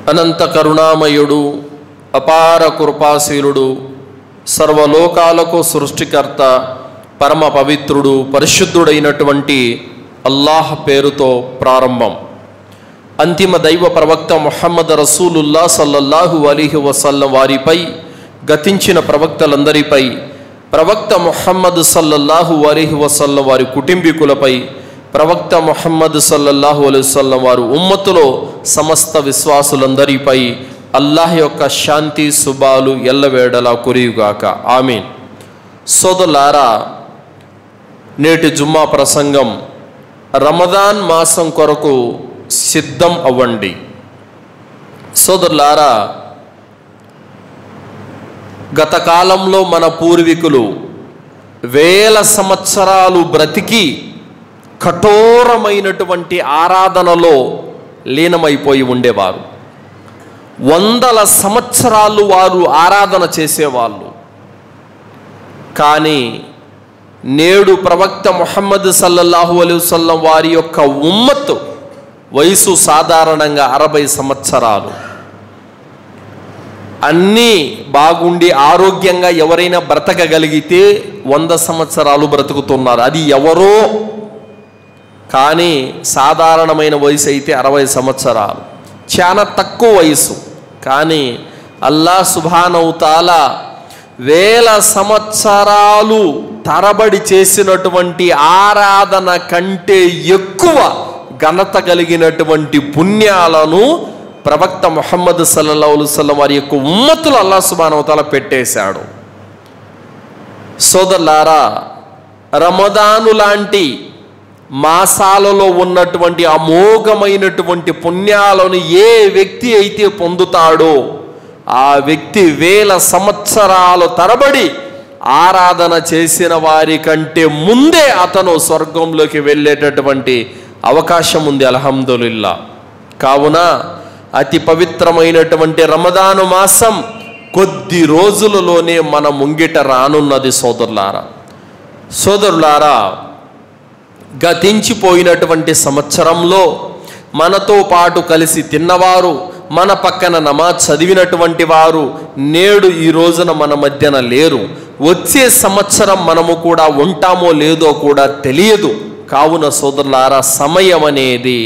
అనంత కరుణామయుడు, అపార కృపాశీలుడు, సర్వలోకాలకు సృష్టికర్త, పరమ పవిత్రుడు, పరిశుద్ధుడైనటువంటి అల్లాహ్ పేరుతో ప్రారంభం. అంతిమ దైవ ప్రవక్త ముహమ్మద్ రసూలుల్లా సల్లల్లాహు అలైహి వసల్లం వారిపై, గతించిన ప్రవక్తలందరిపై, ప్రవక్త ముహమ్మద్ సల్లల్లాహు అలైహి వసల్లం వారి కుటుంబీకులపై, ప్రవక్త ముహమ్మద్ సల్లల్లాహు అలైహి వసల్లం వారు ఉమ్మతులో సమస్త విశ్వాసులందరిపై అల్లాహ్ యొక్క శాంతి శుభాలు ఎల్లవేళలా కురియుగాక. ఆమీన్. సోదరులారా, నేటి జుమ్మా ప్రసంగం రమదాన్ మాసం కొరకు సిద్ధం అవ్వండి. సోదరులారా, గత కాలంలో మన పూర్వీకులు వేల సంవత్సరాలు బ్రతికి కఠోరమైనటువంటి ఆరాధనలో లీనమైపోయి ఉండేవారు. వందల సంవత్సరాలు వారు ఆరాధన చేసేవాళ్ళు. కానీ నేడు ప్రవక్త ముహమ్మద్ సల్లల్లాహు అలైహి వసల్లం వారి యొక్క ఉమ్మత్ వయసు సాధారణంగా 60 సంవత్సరాలు. అన్నీ బాగుండి ఆరోగ్యంగా ఎవరైనా బ్రతకగలిగితే 100 సంవత్సరాలు బ్రతుకుతున్నారు. అది ఎవరో. కానీ సాధారణమైన వయసు అయితే 60 సంవత్సరాలు, చాలా తక్కువ వయసు. కానీ అల్లాహ్ సుబ్హానహు తఆలా వేల సంవత్సరాలు తరబడి చేసినటువంటి ఆరాధన కంటే ఎక్కువ ఘనత కలిగినటువంటి పుణ్యాలను ప్రవక్త ముహమ్మద్ సల్లల్లాహు అలైహి వసల్లం వారి యొక్క ఉమ్మతులు అల్లాహ్ సుబ్హానహు తఆలా పెట్టేశాడు. సోదరులారా, రమదాను లాంటి మాసాలలో ఉన్నటువంటి అమోఘమైనటువంటి పుణ్యాలను ఏ వ్యక్తి అయితే పొందుతాడో ఆ వ్యక్తి వేల సంవత్సరాల తరబడి ఆరాధన చేసిన వారి కంటే ముందే అతను స్వర్గంలోకి వెళ్ళేటటువంటి అవకాశం ఉంది. అల్హమ్దులిల్లా. కావున అతి పవిత్రమైనటువంటి రమదాను మాసం కొద్ది రోజులలోనే మన ముంగిట రానున్నది. సోదరులారా, గతించిపోయినటువంటి సంవత్సరంలో మనతో పాటు కలిసి తిన్నవారు, మన పక్కన నమాజ్ చదివినటువంటి వారు నేడు ఈ రోజున మన మధ్యన లేరు. వచ్చే సంవత్సరం మనము కూడా ఉంటామో లేదో కూడా తెలియదు. కావున సోదరులారా, సమయం అనేది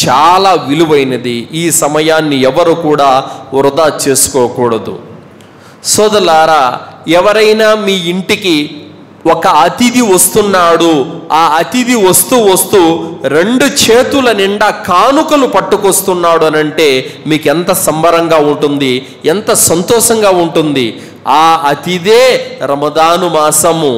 చాలా విలువైనది. ఈ సమయాన్ని ఎవరు కూడా వృధా చేసుకోకూడదు. సోదరులారా, ఎవరైనా మీ ఇంటికి ఒక అతిథి వస్తున్నాడు, ఆ అతిథి వస్తూ 2 చేతుల నిండా కానుకలు పట్టుకొస్తున్నాడు అనంటే మీకు ఎంత సంబరంగా ఉంటుంది, ఎంత సంతోషంగా ఉంటుంది. ఆ అతిథే రమదాను మాసము.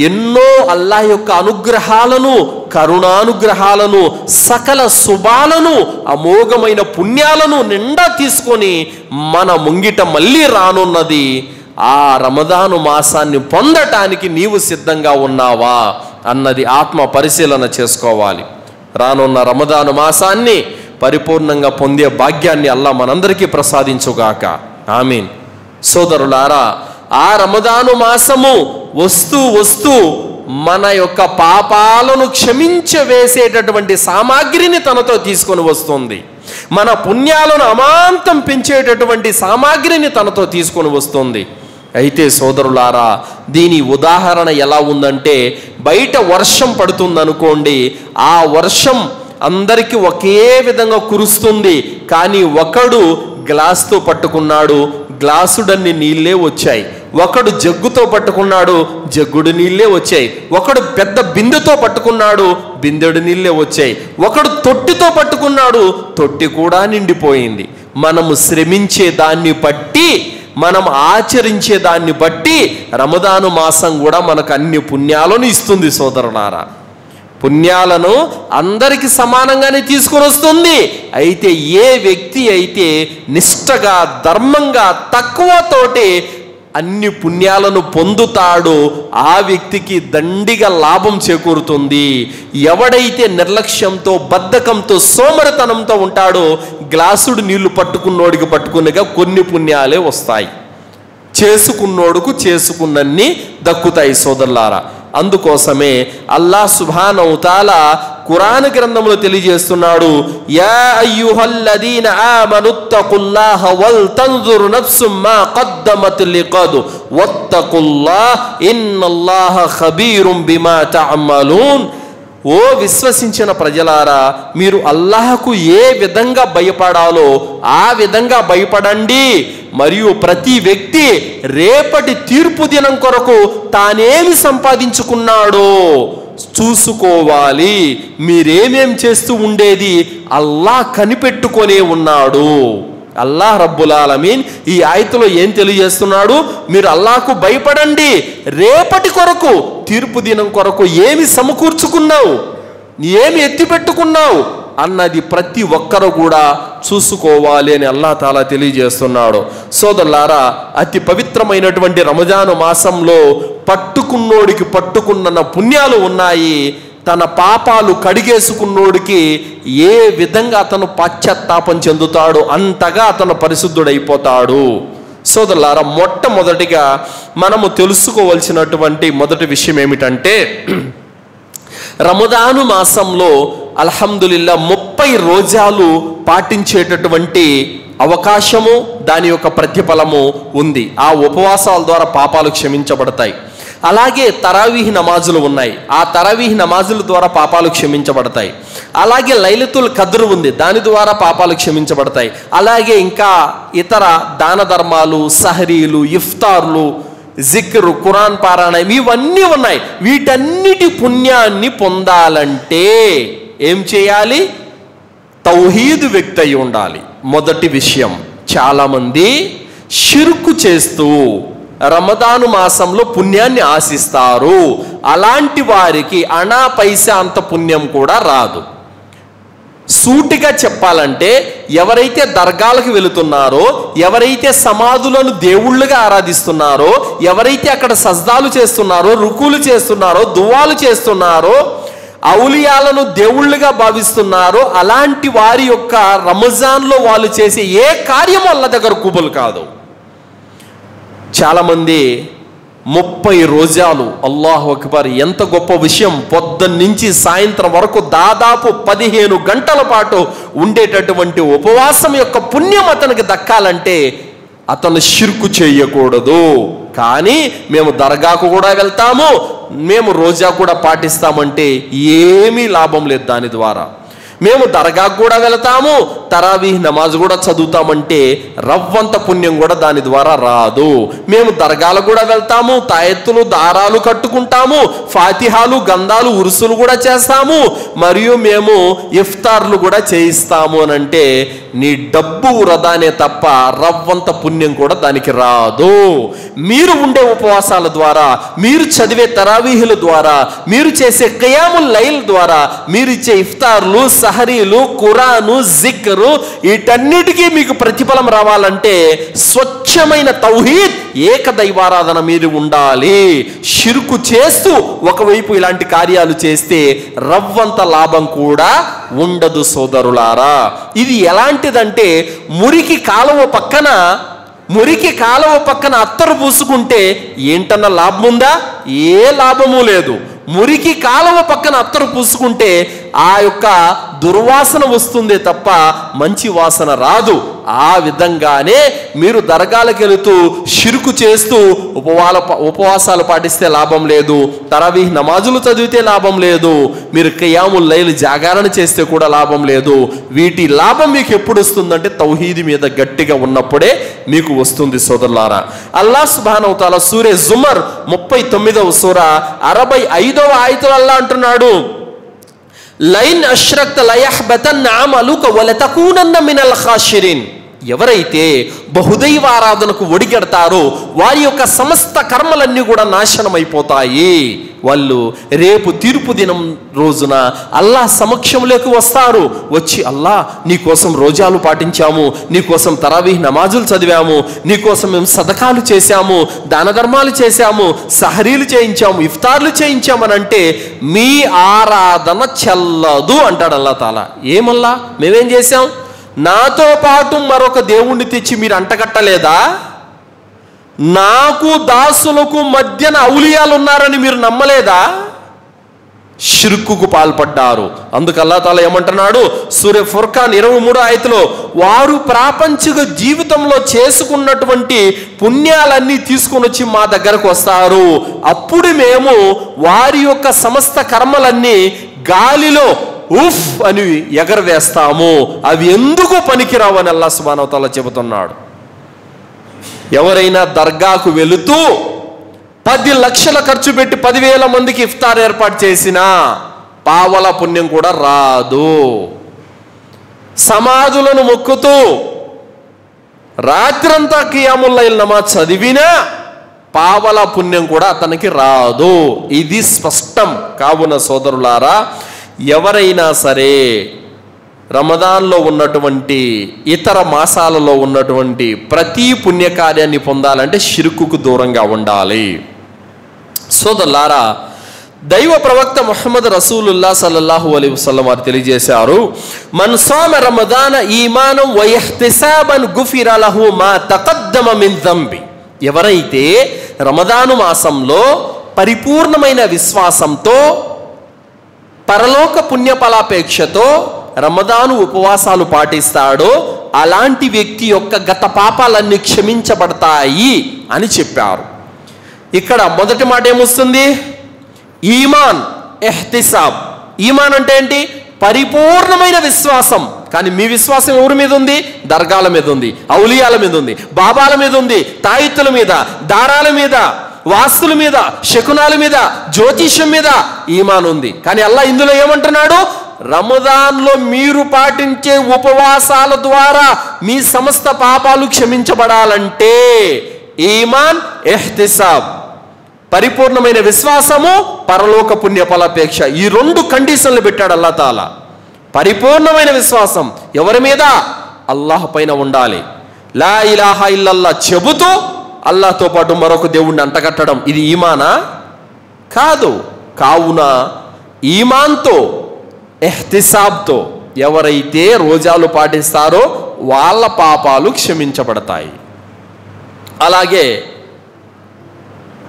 ఎన్నో అల్లాహ్ యొక్క అనుగ్రహాలను, కరుణానుగ్రహాలను, సకల శుభాలను, అమోఘమైన పుణ్యాలను నిండా తీసుకొని మన ముంగిట మళ్ళీ రానున్నది. ఆ రమదాను మాసాన్ని పొందటానికి నీవు సిద్ధంగా ఉన్నావా అన్నది ఆత్మ పరిశీలన చేసుకోవాలి. రానున్న రమదాను మాసాన్ని పరిపూర్ణంగా పొందే భాగ్యాన్ని అల్లాహ్ మనందరికీ ప్రసాదించుగాక. ఆమీన్. సోదరులారా, ఆ రమదాను మాసము వస్తూ మన యొక్క పాపాలను క్షమించవేసేటటువంటి సామాగ్రిని తనతో తీసుకొని వస్తుంది. మన పుణ్యాలను అమాంతం పెంచేటటువంటి సామాగ్రిని తనతో తీసుకొని వస్తుంది. అయితే సోదరులారా, దీని ఉదాహరణ ఎలా ఉందంటే, బయట వర్షం పడుతుందనుకోండి, ఆ వర్షం అందరికీ ఒకే విధంగా కురుస్తుంది. కానీ ఒకడు గ్లాసుతో పట్టుకున్నాడు, గ్లాసుడన్ని నీళ్ళే వచ్చాయి. ఒకడు జగ్గుతో పట్టుకున్నాడు, జగ్గుడు నీళ్ళే వచ్చాయి. ఒకడు పెద్ద బిందెతో పట్టుకున్నాడు, బిందెడు నీళ్ళే వచ్చాయి. ఒకడు తొట్టితో పట్టుకున్నాడు, తొట్టి కూడా నిండిపోయింది. మనము శ్రమించే దాన్ని బట్టి, మనం ఆచరించే దాన్ని బట్టి రమదాను మాసం కూడా మనకు అన్ని పుణ్యాలను ఇస్తుంది. సోదరులారా, పుణ్యాలను అందరికీ సమానంగానే తీసుకొని వస్తుంది. అయితే ఏ వ్యక్తి అయితే నిష్టగా, ధర్మంగా, తక్కువతోటి అన్ని పుణ్యాలను పొందుతాడో ఆ వ్యక్తికి దండిగా లాభం చేకూరుతుంది. ఎవడైతే నిర్లక్ష్యంతో, బద్ధకంతో, సోమరితనంతో ఉంటాడో గ్లాసుడు నీళ్లు పట్టుకున్నోడికి పట్టుకున్నగా కొన్ని పుణ్యాలే వస్తాయి. చేసుకున్నోడుకు చేసుకున్నన్ని దక్కుతాయి. సోదరులారా, అందుకోసమే అల్లాహ్ సుబ్హానహు తఆలా ఖురాన్ గ్రంథంలో తెలియజేస్తున్నాడు, యా అయ్యుహల్లదీన ఆమనుత్తఖుల్లాహ వల్ తన్జుర్ నఫ్సుమ్ మా ఖద్దమత్ లిగద్ వత్తఖుల్లాహ ఇన్నల్లాహ ఖబీరుం బిమా తఅమలూన్. ఓ విశ్వసించిన ప్రజలారా, మీరు అల్లాహకు ఏ విధంగా భయపడాలో ఆ విధంగా భయపడండి. మరియు ప్రతి వ్యక్తి రేపటి తీర్పు దినం కొరకు తానేమి సంపాదించుకున్నాడో చూసుకోవాలి. మీరేమేం చేస్తూ ఉండేది అల్లాహ్ కనిపెట్టుకొనే ఉన్నాడు. అల్లాహ్ రబ్బుల్ ఆలమీన్ ఈ ఆయతులో ఏం తెలియజేస్తున్నాడు? మీరు అల్లాహకు భయపడండి. రేపటి కొరకు, తీర్పు దినం కొరకు ఏమి సమకూర్చుకున్నావు, ఏమి ఎత్తిపెట్టుకున్నావు అన్నది ప్రతి ఒక్కరు కూడా చూసుకోవాలి అని అల్లాహ్ తాలా తెలియజేస్తున్నాడు. సోదరులారా, అతి పవిత్రమైనటువంటి రంజాను మాసంలో పట్టుకున్నోడికి పట్టుకున్న పుణ్యాలు ఉన్నాయి. తన పాపాలు కడిగేసుకున్నోడికి ఏ విధంగా అతను పశ్చాత్తాపం చెందుతాడు, అంతగా అతను పరిశుద్ధుడైపోతాడు. సోదరులారా, మొట్టమొదటిగా మనము తెలుసుకోవలసినటువంటి మొదటి విషయం ఏమిటంటే, రమదాను మాసంలో అల్హమ్దులిల్లా 30 రోజాలు పాటించేటటువంటి అవకాశము, దాని యొక్క ప్రతిఫలము ఉంది. ఆ ఉపవాసాల ద్వారా పాపాలు క్షమించబడతాయి. అలాగే తరావీహ్ నమాజులు ఉన్నాయి, ఆ తరావీహ్ నమాజుల ద్వారా పాపాలు క్షమించబడతాయి. అలాగే లైలతుల్ ఖద్ర్ ఉంది, దాని ద్వారా పాపాలు క్షమించబడతాయి. అలాగే ఇంకా ఇతర దాన ధర్మాలు, సహరీలు, ఇఫ్తార్లు, జిక్ర్, ఖురాన్ పారాయణం ఇవన్నీ ఉన్నాయి. వీటన్నిటి పుణ్యాన్ని పొందాలంటే ఏం చేయాలి? తౌహీద్ వ్యక్తి అయి ఉండాలి. మొదటి విషయం, చాలామంది షిర్కు చేస్తూ రమదాను మాసంలో పుణ్యాన్ని ఆశిస్తారు. అలాంటి వారికి అనా పైసా అంత పుణ్యం కూడా రాదు. సూటిగా చెప్పాలంటే, ఎవరైతే దర్గాలకు వెళుతున్నారో, ఎవరైతే సమాధులను దేవుళ్ళుగా ఆరాధిస్తున్నారో, ఎవరైతే అక్కడ సజ్దాలు చేస్తున్నారో, రుకులు చేస్తున్నారో, దువాలు చేస్తున్నారో, ఔలియాలను దేవుళ్ళుగా భావిస్తున్నారో, అలాంటి వారి యొక్క రంజాన్లో వాళ్ళు చేసే ఏ కార్యం వాళ్ళ దగ్గర కుబుల్ కాదు. చాలామంది 30 రోజాలు, అల్లాహు అక్బర్, ఎంత గొప్ప విషయం! పొద్దున్న నుంచి సాయంత్రం వరకు దాదాపు 15 గంటల పాటు ఉండేటటువంటి ఉపవాసం యొక్క పుణ్యం అతనికి దక్కాలంటే అతను షిర్కు చేయకూడదు. కానీ మేము దర్గాకు కూడా వెళ్తాము, మేము రోజా కూడా పాటిస్తామంటే ఏమీ లాభం లేదు దాని ద్వారా. మేము దర్గాకు కూడా వెళతాము, తరావీహ్ నమాజ్ కూడా చదువుతామంటే రవ్వంత పుణ్యం కూడా దాని ద్వారా రాదు. మేము దర్గాలకు కూడా వెళ్తాము, తాయెత్తులు దారాలు కట్టుకుంటాము, ఫాతిహాలు గంధాలు ఉరుసులు కూడా చేస్తాము, మరియు మేము ఇఫ్తార్లు కూడా చేయిస్తాము అని అంటే నీ డబ్బు వృధానే తప్ప రవ్వంత పుణ్యం కూడా దానికి రాదు. మీరు ఉండే ఉపవాసాల ద్వారా, మీరు చదివే తరావీహుల ద్వారా, మీరు చేసే ఖియాముల్ లైల్ ద్వారా, మీరు ఇచ్చే ఇఫ్తార్లు, సహరీలు, ఖురాను, జిక్రు, వీటన్నిటికీ మీకు ప్రతిఫలం రావాలంటే స్వచ్ఛమైన తౌహీద్, ఏకదైవారాధన మీరు ఉండాలి. షిర్కు చేస్తూ ఒకవైపు ఇలాంటి కార్యాలు చేస్తే రవ్వంత లాభం కూడా ఉండదు సోదరులారా. ఇది ఎలాంటిదంటే, మురికి కాలువ పక్కన అత్తరు పూసుకుంటే ఏంటన్నా లాభం ఉందా? ఏ లాభము లేదు. మురికి కాలువ పక్కన అత్తరు పూసుకుంటే ఆ యొక్క దుర్వాసన వస్తుందే తప్ప మంచి వాసన రాదు. ఆ విధంగానే మీరు దర్గాలకు వెళుతూ షిర్కు చేస్తూ ఉపవాసాలు పాటిస్తే లాభం లేదు, తరావీహ్ నమాజులు చదివితే లాభం లేదు, మీరు ఖియాముల్ లైల్ జాగరణ చేస్తే కూడా లాభం లేదు. వీటి లాభం మీకు ఎప్పుడు వస్తుందంటే తౌహీద్ మీద గట్టిగా ఉన్నప్పుడే మీకు వస్తుంది సోదరులారా. అల్లాహ్ సుబ్హానహు తఆలా సూరే జుమర్ 39వ సూర 65వ ఆయతులో అల్లాహ్ అంటున్నాడు, లైన్ అష్రక్త లయహ్బతన్న అమలుక వలతకూనన్న మినల్ ఖాషిరిన్. ఎవరైతే బహుదైవ ఆరాధనకు ఒడిగడతారో వారి యొక్క సమస్త కర్మలన్నీ కూడా నాశనం అయిపోతాయి. వాళ్ళు రేపు తీర్పు దినం రోజున అల్లాహ్ సమక్షంలోకి వస్తారు. వచ్చి, అల్లాహ్ నీకోసం రోజాలు పాటించాము, నీకోసం తరావీహ్ నమాజులు చదివాము, నీకోసం మేము సదకాలు చేశాము, దాన ధర్మాలు చేశాము, సహరీలు చేయించాము, ఇఫ్తార్లు చేయించామని అంటే మీ ఆరాధన చెల్లదు అంటాడు అల్లాహ్ తాలా. ఏమల్లా మేమేం చేశాం? నాతో పాటు మరొక దేవుణ్ణి తెచ్చి మీరు అంటగట్టలేదా? నాకు దాసులకు మధ్యన ఔలియాలు ఉన్నారని మీరు నమ్మలేదా? షిర్కుకు పాల్పడ్డారు. అందుకు అల్లాహ్ తాలా ఏమంటున్నాడు సూర ఫుర్ఖాన్ 23వ ఆయతలో, వారు ప్రాపంచిక జీవితంలో చేసుకున్నటువంటి పుణ్యాలన్నీ తీసుకొని వచ్చి మా దగ్గరకు వస్తారు, అప్పుడు మేము వారి యొక్క సమస్త కర్మలన్నీ గాలిలో ఉఫ్ అని ఎగరవేస్తాము, అవి ఎందుకు పనికిరావు అని అల్లాహ్ సుబ్హానహు వ తఆలా చెబుతున్నాడు. ఎవరైనా దర్గాకు వెళుతూ 10 లక్షల ఖర్చు పెట్టి 10,000 మందికి ఇఫ్తార్ ఏర్పాటు చేసినా పావల పుణ్యం కూడా రాదు. సమాధులను మొక్కుతూ రాత్రంతా ఖియాముల్ లైల్ నమాజ్ చదివినా పావల పుణ్యం కూడా అతనికి రాదు. ఇది స్పష్టం. కావున సోదరులారా, ఎవరైనా సరే రమదాన్లో ఉన్నటువంటి ఇతర మాసాలలో ఉన్నటువంటి ప్రతి పుణ్యకార్యాన్ని పొందాలంటే షిర్కుకు దూరంగా ఉండాలి. సోదరులారా, దైవ ప్రవక్త ముహమ్మద్ రసూలుల్లాహ్ సల్లల్లాహు అలైహి వసల్లం వారు తెలియజేశారు, మన్ సామ రమదాన ఈమానం వ ఇహ్తిసాబన్ గుఫిర లహు మా తఖద్దమ మిన్ దంబి. ఎవరైతే రమదాను మాసంలో పరిపూర్ణమైన విశ్వాసంతో పరలోక పుణ్యఫలాపేక్షతో రమదాను ఉపవాసాలు పాటిస్తాడో అలాంటి వ్యక్తి యొక్క గత పాపాలన్నీ క్షమించబడతాయి అని చెప్పారు. ఇక్కడ మొదటి మాట ఏమొస్తుంది? ఈమాన్, ఇహ్తిసాబ్. ఈమాన్ అంటే ఏంటి? పరిపూర్ణమైన విశ్వాసం. కానీ మీ విశ్వాసం ఎవరి మీద ఉంది? దర్గాల మీద ఉంది, ఔలియాల మీద ఉంది, బాబాల మీద ఉంది, తాయిత్తుల మీద, దారాల మీద, వాస్తుల మీద, శకునాల మీద, జ్యోతిష్యం మీద ఈమాన్ ఉంది. కానీ అల్లాహ్ ఇందులో ఏమంటున్నాడు? రమదాన్లో మీరు పాటించే ఉపవాసాల ద్వారా మీ సమస్త పాపాలు క్షమించబడాలంటే ఈమాన్, ఇహ్తిసాబ్, పరిపూర్ణమైన విశ్వాసము, పరలోక పుణ్యఫలాపేక్ష, ఈ 2 కండిషన్లు పెట్టాడు అల్లాహ్ తాలా. పరిపూర్ణమైన విశ్వాసం ఎవరి మీద? అల్లాహ్ పైన ఉండాలి. లా ఇలాహా ఇల్లల్లాహ్ చెబుతూ అల్లాహ్తో పాటు మరొక దేవుణ్ణి అంటగట్టడం ఇది ఈమానా? కాదు. కావున ఈమాన్తో ఇహ్తిసాబ్తో ఎవరైతే రోజాలు పాటిస్తారో వాళ్ళ పాపాలు క్షమించబడతాయి. అలాగే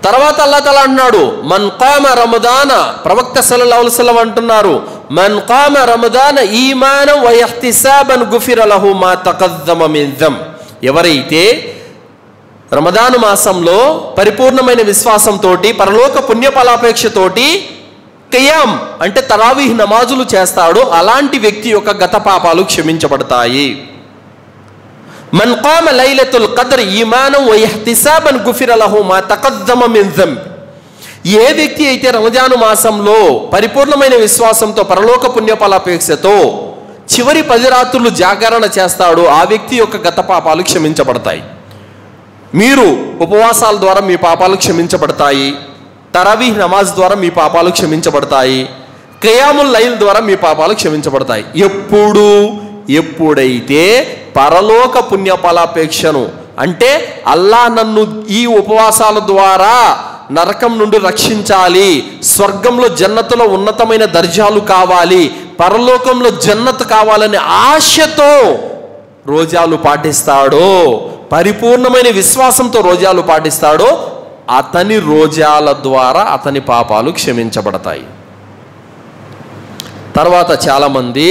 తర్వాత అల్లాహ్ తఆలా అన్నాడు, మన్ ఖామ రమదాన, ప్రవక్త సల్లల్లాహు అలైహి వసల్లం అంటున్నారు, మన్ ఖామ రమదాన ఈమానం వ ఇహ్తిసాబన్ గుఫిర లహు మా తఖద్దమ మిన్ దమ్. ఎవరైతే రమదాను మాసంలో పరిపూర్ణమైన విశ్వాసంతో పరలోక పుణ్యఫలాపేక్షతోటి ఖియామ్ అంటే తరావీహ్ నమాజులు చేస్తాడో అలాంటి వ్యక్తి యొక్క గత పాపాలు క్షమించబడతాయి. మన్ ఖామ లైలతుల్ ఖద్ర్ ఈమానం వ ఇహ్తిసాబన్ గుఫిర లహు మా తఖద్దమ మిన్ దమ్. ఏ వ్యక్తి అయితే రమజాను మాసంలో పరిపూర్ణమైన విశ్వాసంతో పరలోక పుణ్యఫలాపేక్షతో చివరి 10 రాత్రులు జాగరణ చేస్తాడో ఆ వ్యక్తి యొక్క గత పాపాలు క్షమించబడతాయి. మీరు ఉపవాసాల ద్వారా మీ పాపాలు క్షమించబడతాయి, తరావీహ్ నమాజ్ ద్వారా మీ పాపాలు క్షమించబడతాయి, ఖియాముల్ లైల్ ద్వారా మీ పాపాలు క్షమించబడతాయి. ఎప్పుడైతే పరలోక పుణ్యఫలాపేక్షను అంటే అల్లాహ్ నన్ను ఈ ఉపవాసాల ద్వారా నరకం నుండి రక్షించాలి, స్వర్గంలో జన్నతులో ఉన్నతమైన దర్జాలు కావాలి, పరలోకంలో జన్నత్ కావాలనే ఆశతో రోజాలు పాటిస్తాడో, పరిపూర్ణమైన విశ్వాసంతో రోజాలు పాటిస్తాడో అతని రోజాల ద్వారా అతని పాపాలు క్షమించబడతాయి. తర్వాత చాలామంది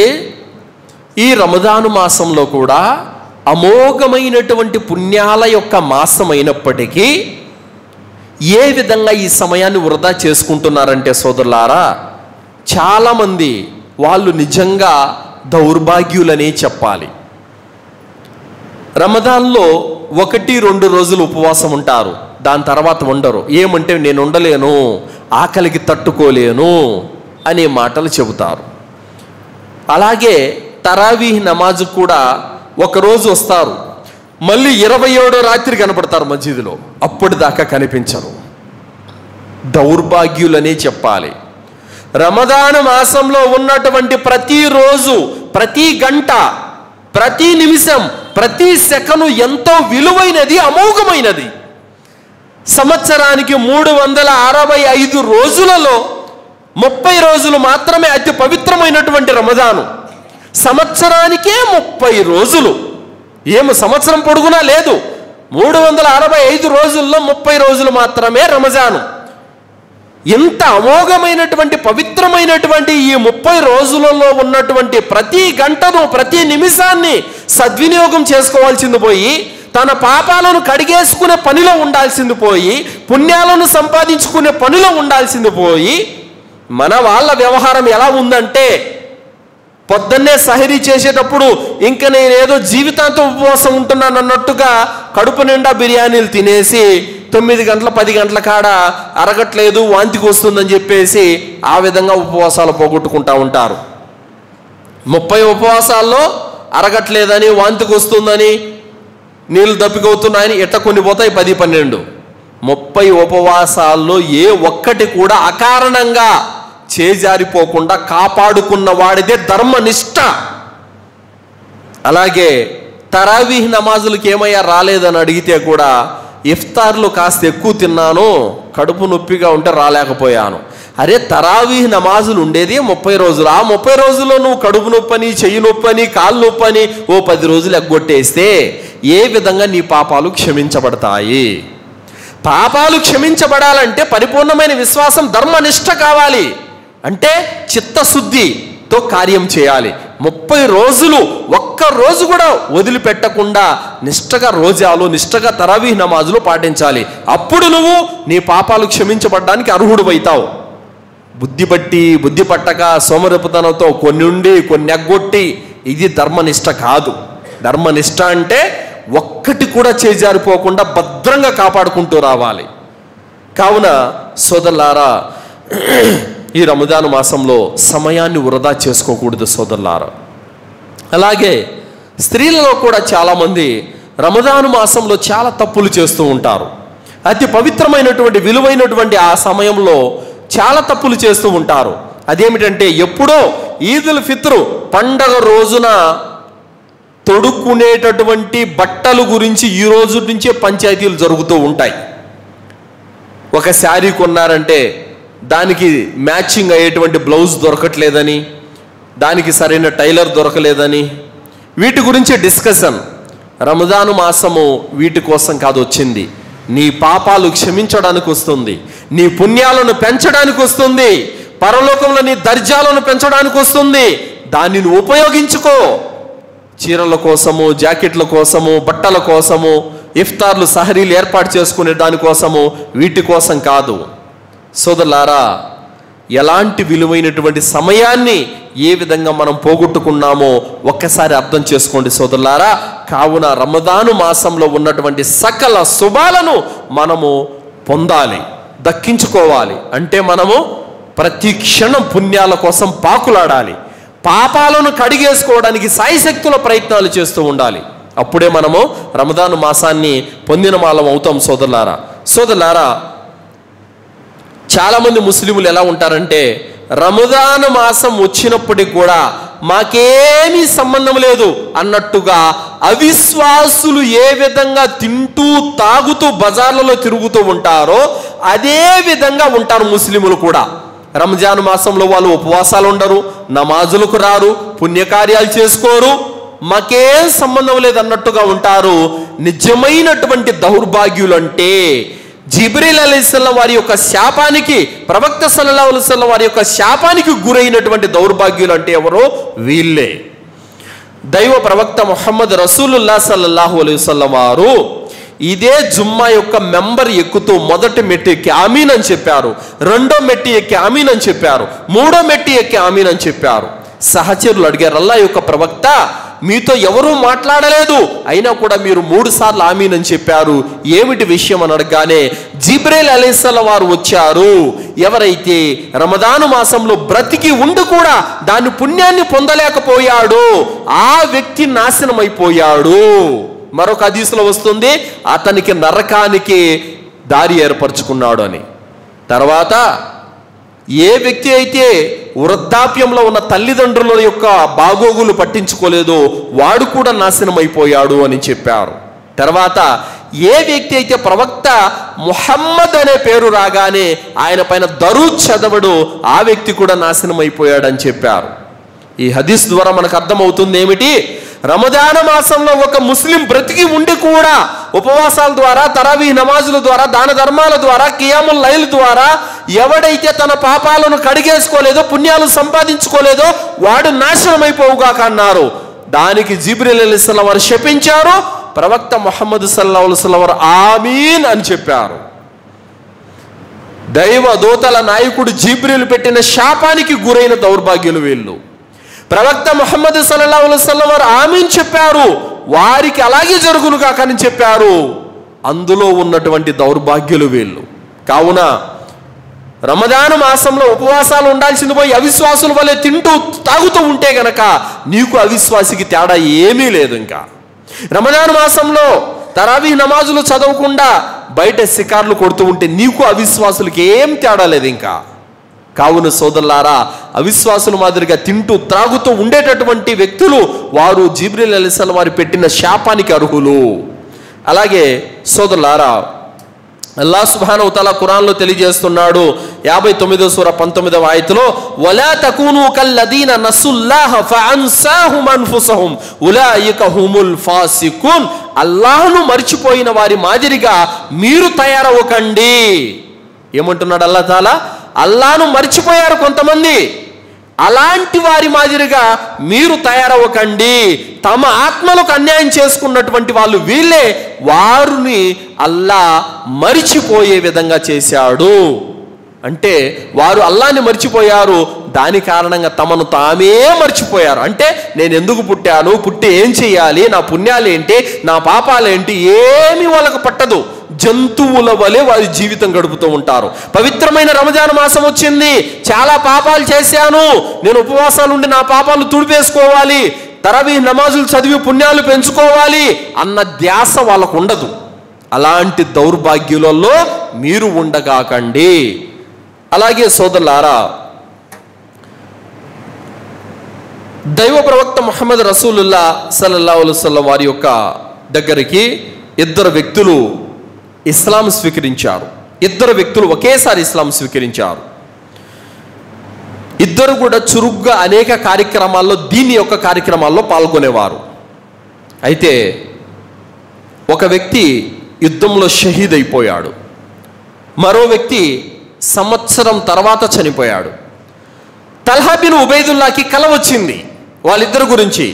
ఈ రమదాను మాసంలో కూడా అమోఘమైనటువంటి పుణ్యాల యొక్క మాసం అయినప్పటికీ ఏ విధంగా ఈ సమయాన్ని వృధా చేసుకుంటున్నారంటే సోదరులారా, చాలామంది వాళ్ళు నిజంగా దౌర్భాగ్యులనే చెప్పాలి. రమదాన్లో 1-2 రోజులు ఉపవాసం ఉంటారు, దాని తర్వాత ఉండరు. ఏమంటే నేను ఉండలేను, ఆకలికి తట్టుకోలేను అనే మాటలు చెబుతారు. అలాగే తరావీహ్ నమాజ్ కూడా ఒకరోజు వస్తారు, మళ్ళీ 27వ రాత్రి కనపడతారు మస్జిద్లో, అప్పటిదాకా కనిపించరు. దౌర్భాగ్యులనే చెప్పాలి. రమదాను మాసంలో ఉన్నటువంటి ప్రతిరోజు, ప్రతి గంట, ప్రతి నిమిషం, ప్రతి సెకను ఎంతో విలువైనది, అమోఘమైనది. సంవత్సరానికి 365 రోజులలో 30 రోజులు మాత్రమే అతి పవిత్రమైనటువంటి రమదాను. సంవత్సరానికే 30 రోజులు, ఏమో సంవత్సరం పొడుగునా లేదు, 365 రోజుల్లో 30 రోజులు మాత్రమే రంజాను. ఇంత అమోఘమైనటువంటి పవిత్రమైనటువంటి ఈ 30 రోజులలో ఉన్నటువంటి ప్రతి గంటను, ప్రతి నిమిషాన్ని సద్వినియోగం చేసుకోవాల్సింది పోయి, తన పాపాలను కడిగేసుకునే పనిలో ఉండాల్సింది పోయి, పుణ్యాలను సంపాదించుకునే పనిలో ఉండాల్సింది పోయి, మన వాళ్ళ వ్యవహారం ఎలా ఉందంటే, పొద్దున్నే సహరీ చేసేటప్పుడు ఇంక నేనేదో జీవితాంతం ఉపవాసం ఉంటున్నాను అన్నట్టుగా కడుపు నిండా బిర్యానీలు తినేసి 9 గంటల 10 గంటల కాడ అరగట్లేదు, వాంతికి వస్తుందని చెప్పేసి ఆ విధంగా ఉపవాసాలు పోగొట్టుకుంటూ ఉంటారు. 30 ఉపవాసాల్లో అరగట్లేదని, వాంతికి వస్తుందని, నీళ్ళు దప్పికవుతున్నాయని ఎట్ట కొన్ని పోతాయి 10-12. 30 ఉపవాసాల్లో ఏ ఒక్కటి కూడా అకారణంగా చేజారిపోకుండా కాపాడుకున్న వాడిదే ధర్మనిష్ట. అలాగే తరావీహ్ నమాజులకి ఏమయ్యా రాలేదని అడిగితే కూడా, ఇఫ్తార్లు కాస్త ఎక్కువ తిన్నాను, కడుపు నొప్పిగా ఉంటే రాలేకపోయాను. అరే, తరావీహ్ నమాజులు ఉండేది 30 రోజులు. ఆ 30 రోజుల్లో నువ్వు కడుపు నొప్పని, చెయ్యి నొప్పని, కాళ్ళు నొప్పని 10 రోజులు ఎగ్గొట్టేస్తే ఏ విధంగా నీ పాపాలు క్షమించబడతాయి? పాపాలు క్షమించబడాలంటే పరిపూర్ణమైన విశ్వాసం, ధర్మనిష్ట కావాలి. అంటే చిత్తశుద్ధితో కార్యం చేయాలి. 30 రోజులు ఒక్క రోజు కూడా వదిలిపెట్టకుండా నిష్టగా రోజాలు, నిష్టగా తరావీహ్ నమాజులు పాటించాలి. అప్పుడు నువ్వు నీ పాపాలు క్షమించబడడానికి అర్హుడు అవుతావు. బుద్ధి పట్టక సోమరపుతనంతో కొన్ని ఉండి కొన్ని ఎగ్గొట్టి ఇది ధర్మనిష్ట కాదు. ధర్మనిష్ట అంటే ఒక్కటి కూడా చేజారిపోకుండా భద్రంగా కాపాడుకుంటూ రావాలి. కావున సోదరులారా, ఈ రంజాన్ మాసంలో సమయాన్ని వృధా చేసుకోకూడదు సోదరులారా. అలాగే స్త్రీలలో కూడా చాలామంది రంజాన్ మాసంలో చాలా తప్పులు చేస్తూ ఉంటారు. అతి పవిత్రమైనటువంటి విలువైనటువంటి ఆ సమయంలో చాలా తప్పులు చేస్తూ ఉంటారు. అదేమిటంటే, ఎప్పుడో ఈదుల్ ఫిత్ర్ పండగ రోజున తొడుక్కునేటటువంటి బట్టల గురించి ఈ రోజు నుంచే పంచాయతీలు జరుగుతూ ఉంటాయి. ఒక శారీ కొన్నారంటే దానికి మ్యాచింగ్ అయ్యేటువంటి బ్లౌజ్ దొరకట్లేదని, దానికి సరైన టైలర్ దొరకలేదని, వీటి గురించి డిస్కషన్. రంజాను మాసము వీటి కోసం కాదు వచ్చింది. నీ పాపాలు క్షమించడానికి వస్తుంది, నీ పుణ్యాలను పెంచడానికి వస్తుంది, పరలోకంలో నీ దర్జాలను పెంచడానికి వస్తుంది. దానిని ఉపయోగించుకో. చీరల కోసము, జాకెట్ల కోసము, బట్టల కోసము, ఇఫ్తార్లు సహరీలు ఏర్పాటు చేసుకునే దానికోసము, వీటి కోసం కాదు. సోదరులారా, ఎలాంటి విలువైనటువంటి సమయాన్ని ఏ విధంగా మనం పోగొట్టుకున్నామో ఒక్కసారి అర్థం చేసుకోండి సోదరులారా. కావున రంజాను మాసంలో ఉన్నటువంటి సకల శుభాలను మనము పొందాలి, దక్కించుకోవాలి. అంటే మనము ప్రతి క్షణం పుణ్యాల కోసం పాకులాడాలి, పాపాలను కడిగేసుకోవడానికి సాయశక్తుల ప్రయత్నాలు చేస్తూ ఉండాలి. అప్పుడే మనము రంజాను మాసాన్ని పొందిన వాళ్ళం అవుతాం సోదరులారా. చాలామంది ముస్లింలు ఎలా ఉంటారంటే, రంజాన్ మాసం వచ్చినప్పటికి కూడా మాకేమీ సంబంధం లేదు అన్నట్టుగా అవిశ్వాసులు ఏ విధంగా తింటూ తాగుతూ బజార్లలో తిరుగుతూ ఉంటారో అదే విధంగా ఉంటారు ముస్లింలు కూడా. రంజాన్ మాసంలో వాళ్ళు ఉపవాసాలు ఉండరు, నమాజులకు రారు, పుణ్యకార్యాలు చేసుకోరు, మాకేం సంబంధం లేదన్నట్టుగా ఉంటారు. నిజమైనటువంటి దౌర్భాగ్యులు అంటే జిబ్రీల్ అలైహిస్సలాం వారి యొక్క శాపానికి, ప్రవక్త సల్లల్లాహు అలైహి వసల్లం వారి యొక్క శాపానికి గురైనటువంటి దౌర్భాగ్యులు అంటే ఎవరో వీళ్ళే. దైవ ప్రవక్త ముహమ్మద్ రసూలుల్లాహ్ సల్లల్లాహు అలైహి వసల్లం వారు ఇదే జుమ్మా యొక్క మెంబర్ ఎక్కుతూ మొదటి మెట్టు ఎక్కి ఆమీన్ అని చెప్పారు, రెండో మెట్టు ఎక్కి ఆమీన్ అని చెప్పారు, మూడో మెట్టు ఎక్కి ఆమీన్ అని చెప్పారు. సహచరులు అడిగారు, అల్లా యొక్క ప్రవక్త, మీతో ఎవరూ మాట్లాడలేదు, అయినా కూడా మీరు 3 సార్లు ఆమీన్ అని చెప్పారు, ఏమిటి విషయం అని అడగగానే జిబ్రీల్ అలైహిస్సలాం వారు వచ్చారు. ఎవరైతే రంజాను మాసంలో బ్రతికి ఉండి కూడా దాని పుణ్యాన్ని పొందలేకపోయాడో ఆ వ్యక్తి నాశనం అయిపోయాడు. మరొక హదీసులో వస్తుంది, అతనికి నరకానికి దారి ఏర్పరచుకున్నాడు అని. తర్వాత ఏ వ్యక్తి అయితే వృద్ధాప్యంలో ఉన్న తల్లిదండ్రుల యొక్క బాగోగులు పట్టించుకోలేదో వాడు కూడా నాశనం అయిపోయాడు అని చెప్పారు. తర్వాత ఏ వ్యక్తి అయితే ప్రవక్త ముహమ్మద్ అనే పేరు రాగానే ఆయన పైన దరూద్ చదవడు ఆ వ్యక్తి కూడా నాశనం అయిపోయాడని చెప్పారు. ఈ హదీస్ ద్వారా మనకు అర్థమవుతుంది ఏమిటి, రమజాన్ మాసంలో ఒక ముస్లిం బ్రతికి ఉండి కూడా ఉపవాసాల ద్వారా, తరావీహ్ నమాజుల ద్వారా, దాన ధర్మాల ద్వారా, కియాముల్ లైల్ ద్వారా ఎవడైతే తన పాపాలను కడిగేసుకోలేదో, పుణ్యాలు సంపాదించుకోలేదో వాడు నాశనం అయిపోవుగాక అన్నారు. దానికి జిబ్రీల్ అలైహిస్సలాం వారు శపించారు. ప్రవక్త ముహమ్మద్ సల్లల్లాహు అలైహి వసల్లం వారు ఆమీన్ అని చెప్పారు. దైవ దూతల నాయకుడు జిబ్రీల్ పెట్టిన శాపానికి గురైన దౌర్భాగ్యులు వీళ్ళు. ప్రవక్త ముహమ్మద్ సల్లల్లాహు అలైహి వసల్లం వారు ఆమీన్ చెప్పారు, వారికి అలాగే జరుగునుగా కానీ చెప్పారు. అందులో ఉన్నటువంటి దౌర్భాగ్యులు వీళ్ళు. కావున రమజాన్ మాసంలో ఉపవాసాలు ఉండాల్సింది పోయి అవిశ్వాసుల వల్లే తింటూ తాగుతూ ఉంటే గనక నీకు అవిశ్వాసికి తేడా ఏమీ లేదు. ఇంకా రమజాన్ మాసంలో తరావీహ్ నమాజులు చదవకుండా బయట షికార్లు కొడుతూ ఉంటే నీకు అవిశ్వాసులకి ఏం తేడా లేదు ఇంకా. కావున సోదరులారా, అవిశ్వాసుల మాదిరిగా తింటూ త్రాగుతూ ఉండేటటువంటి వ్యక్తులు వారు జిబ్రీల్ అలైహిస్సలాం వారు పెట్టిన శాపానికి అర్హులు. అలాగే సోదరులారా, అల్లాహ్ సుబ్హానహు వ తఆలా ఖురాన్లో తెలియజేస్తున్నాడు 59వ సూర 19వ ఆయతులో, వలా తకూను కల్లదీన నసుల్లాహ ఫఅన్సాహుమ్ అన్ఫుసహుమ్ ఉలైక హుముల్ ఫాసికున్. అల్లాహ్ను మర్చిపోయిన వారి మాదిరిగా మీరు తయారవ్వకండి. ఏమంటున్నాడు అల్లాహ్ తాలా? అల్లాహ్ను మర్చిపోయారు కొంతమంది, అలాంటి వారి మాదిరిగా మీరు తయారవ్వకండి. తమ ఆత్మలకు అన్యాయం చేసుకున్నటువంటి వాళ్ళు వీళ్ళే, వారిని అల్లాహ్ మరిచిపోయే విధంగా చేశాడు. అంటే వారు అల్లాహ్ని మర్చిపోయారు, దాని కారణంగా తమను తామే మర్చిపోయారు. అంటే నేను ఎందుకు పుట్టాను, పుట్టి ఏం చేయాలి, నా పుణ్యాలేంటి, నా పాపాలేంటి ఏమీ వాళ్ళకు పట్టదు. జంతువుల వలె వారి జీవితం గడుపుతూ ఉంటారు. పవిత్రమైన రంజాన్ మాసం వచ్చింది, చాలా పాపాలు చేశాను, నేను ఉపవాసాలు ఉండి నా పాపాలు తుడిపేసుకోవాలి, తరావీహ్ నమాజులు చదివి పుణ్యాలు పెంచుకోవాలి అన్న ధ్యాస వాళ్ళకు ఉండదు. అలాంటి దౌర్భాగ్యులలో మీరు ఉండగాకండి. అలాగే సోదరులారా, దైవ ప్రవక్త ముహమ్మద్ రసూలుల్లా సల్లల్లాహు అలైహి వసల్లం వారి యొక్క దగ్గరికి ఇద్దరు వ్యక్తులు ఇస్లాం స్వీకరించారు. ఇద్దరు వ్యక్తులు ఒకేసారి ఇస్లాం స్వీకరించారు. ఇద్దరు కూడా చురుగ్గా అనేక కార్యక్రమాల్లో, దీని యొక్క కార్యక్రమాల్లో పాల్గొనేవారు. అయితే ఒక వ్యక్తి యుద్ధంలో షహీద్ అయిపోయాడు, మరో వ్యక్తి సంవత్సరం తర్వాత చనిపోయాడు. తల్హా బిన్ ఉబైదుల్లాకి కల వచ్చింది వాళ్ళిద్దరు గురించి.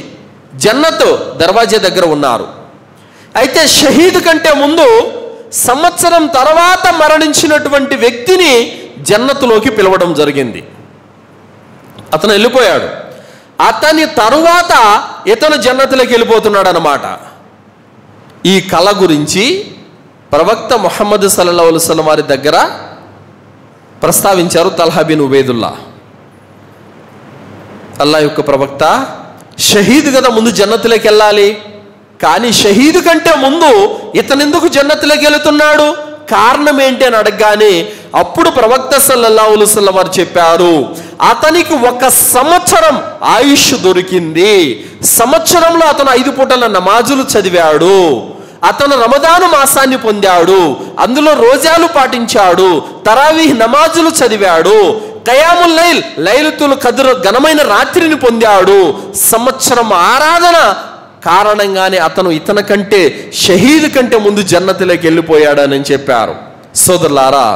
జన్నత్ దర్వాజా దగ్గర ఉన్నారు. అయితే షహీద్ కంటే ముందు సంవత్సరం తర్వాత మరణించినటువంటి వ్యక్తిని జన్నతులోకి పిలవడం జరిగింది. అతను వెళ్ళిపోయాడు. అతని తరువాత ఇతను జన్నతులోకి వెళ్ళిపోతున్నాడు అన్నమాట. ఈ కళ గురించి ప్రవక్త ముహమ్మద్ సల్లల్లాహు అలైహి వసల్లం వారి దగ్గర ప్రస్తావించారు తల్హా బిన్ ఉబైదుల్లా. అల్లాహ్ యొక్క ప్రవక్త, షహీద్ కదా ముందు జన్నతులోకి వెళ్ళాలి, కానీ షహీద్ కంటే ముందు ఇతనెందుకు జన్నతులోకి వెళుతున్నాడు, కారణం ఏంటి అని అడగగానే అప్పుడు ప్రవక్త సల్లల్లాహు అలైహి వసల్లం వారు చెప్పారు, అతనికి 1 సంవత్సరం ఆయుష్ దొరికింది. సంవత్సరంలో అతను 5 పూటల నమాజులు చదివాడు, అతను రమదాను మాసాన్ని పొందాడు, అందులో రోజాలు పాటించాడు, తరావీహ్ నమాజులు చదివాడు, ఖయాముల్ లైల్ లైలతుల్ ఖద్ర్ ఘనమైన రాత్రిని పొందాడు. సంవత్సరం ఆరాధన కారణంగానే అతను ఇతని కంటే, షహీద్ కంటే ముందు జన్నతులోకి వెళ్ళిపోయాడని చెప్పారు. సోదరులారా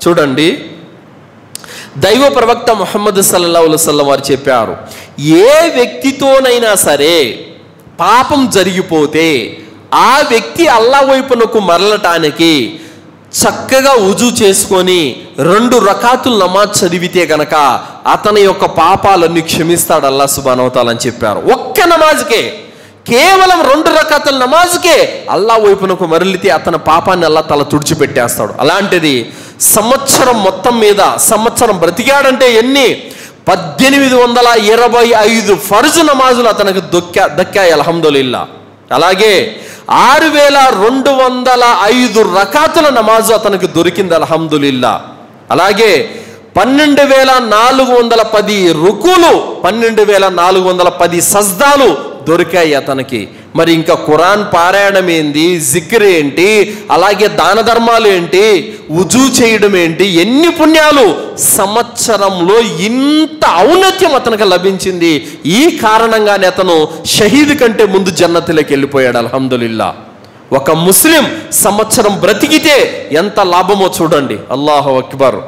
చూడండి, దైవ ప్రవక్త ముహమ్మద్ సల్లల్లాహు అలైహి వసల్లం వారు చెప్పారు, ఏ వ్యక్తితోనైనా సరే పాపం జరిగిపోతే ఆ వ్యక్తి అల్లాహ్ వైపునకు మరలటానికి చక్కగా ఉజు చేసుకొని 2 రకాతులు నమాజ్ చదివితే గనక అతని యొక్క పాపాలన్నీ క్షమిస్తాడు అల్లాహ్ సుబ్హానహు వ తఆలా అని చెప్పారు. ఒక్క నమాజ్కే, కేవలం 2 రకాతుల నమాజ్కే అల్లాహ్ వైపునకు మరలితే అతని పాపాన్ని అల్లాహ్ తల తుడిచిపెట్టేస్తాడు. అలాంటిది సంవత్సరం మొత్తం మీద, సంవత్సరం బ్రతికాడంటే ఎన్ని 1825 ఫర్జు నమాజులు అతనికి దక్కాయి అల్హమ్దులిల్లా. అలాగే 6205 రకాతుల నమాజు అతనికి దొరికింది అల్హమ్దులిల్లా. అలాగే 12410 రుకులు, 12410 సజ్దాలు దొరికాయి అతనికి. మరి ఇంకా ఖురాన్ పారాయణం ఏంటి, జిక్ర్ ఏంటి, అలాగే దాన ధర్మాలు ఏంటి, వుజూ చేయడం ఏంటి, ఎన్ని పుణ్యాలు! సంవత్సరంలో ఇంత ఔన్నత్యం అతనికి లభించింది. ఈ కారణంగానే అతను షహీద్ కంటే ముందు జన్నతులోకి వెళ్ళిపోయాడు. అల్హమ్దులిల్లా. ఒక ముస్లిం సంవత్సరం బ్రతికితే ఎంత లాభమో చూడండి. అల్లాహు అక్బర్.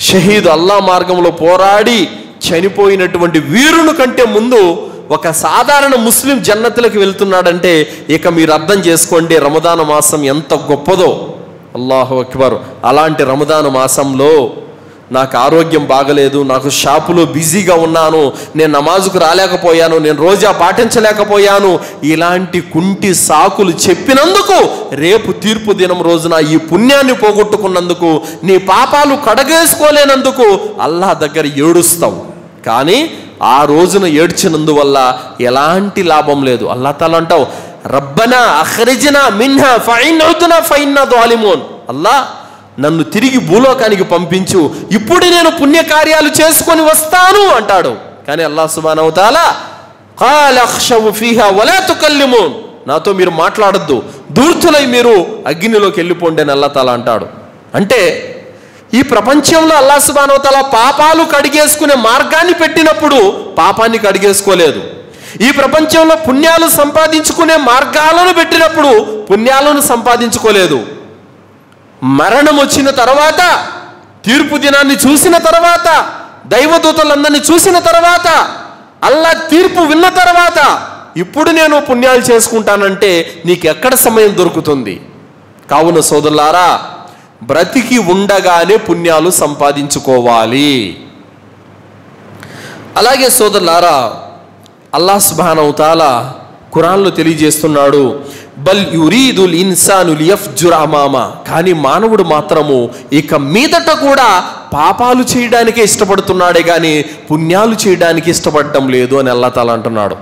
షహీద్ అల్లా మార్గంలో పోరాడి చనిపోయినటువంటి వీరుని కంటే ముందు ఒక సాధారణ ముస్లిం జన్నతులకు వెళ్తున్నాడంటే ఇక మీరు అర్థం చేసుకోండి రమదాను మాసం ఎంత గొప్పదో. అల్లాహు అక్బర్. అలాంటి రమదాను మాసంలో నాకు ఆరోగ్యం బాగలేదు, నాకు షాపులో బిజీగా ఉన్నాను, నేను నమాజుకు రాలేకపోయాను, నేను రోజా పాటించలేకపోయాను, ఇలాంటి కుంటి సాకులు చెప్పినందుకు రేపు తీర్పు దినం రోజున ఈ పుణ్యాన్ని పోగొట్టుకున్నందుకు, నీ పాపాలు కడగేసుకోలేనందుకు అల్లాహ్ దగ్గర ఏడుస్తావు. కానీ ఆ రోజున ఏడ్చినందువల్ల ఎలాంటి లాభం లేదు. అల్లాహ్ తాలా అంటావు, రబ్బనా అఖ్రిజ్నా మిన్హా ఫఇన్ ఉద్నా ఫఇన్నా జాలిమూన్. అల్లాహ్ నన్ను తిరిగి భూలోకానికి పంపించు, ఇప్పుడు నేను పుణ్యకార్యాలు చేసుకొని వస్తాను అంటాడు. కానీ అల్లాహ్ సుబ్హానహు వ తఆలా ఖాల అఖ్షవు ఫీహా వలా తుకల్లిమూన్, నాతో మీరు మాట్లాడొద్దు, దూర్తులై మీరు అగ్నిలోకి వెళ్ళిపోండి అని అల్లాహ్ తాలా అంటాడు. అంటే ఈ ప్రపంచంలో అల్లాహ్ సుబ్హానహు వ తఆలా పాపాలు కడిగేసుకునే మార్గాన్ని పెట్టినప్పుడు పాపాన్ని కడిగేసుకోలేదు. ఈ ప్రపంచంలో పుణ్యాలు సంపాదించుకునే మార్గాలను పెట్టినప్పుడు పుణ్యాలను సంపాదించుకోలేదు. మరణం వచ్చిన తర్వాత, తీర్పు దినాన్ని చూసిన తర్వాత, దైవదూతలందరినీ చూసిన తర్వాత, అల్లాహ్ తీర్పు విన్న తర్వాత ఇప్పుడు నేను పుణ్యాలు చేసుకుంటానంటే నీకు ఎక్కడ సమయం దొరుకుతుంది? కావున సోదరులారా, బ్రతికి ఉండగానే పుణ్యాలు సంపాదించుకోవాలి. అలాగే సోదరులారా, అల్లాహ్ సుబ్హానహు వ తఆలా ఖురాన్లో తెలియజేస్తున్నాడు, బల్ యురీదుల్ ఇన్సాను లియఫ్జుర అమామా. కానీ మానవుడు మాత్రము ఇక మీదట కూడా పాపాలు చేయడానికే ఇష్టపడుతున్నాడే కానీ పుణ్యాలు చేయడానికి ఇష్టపడటం లేదు అని అల్లాహ్ తాలా అంటున్నాడు.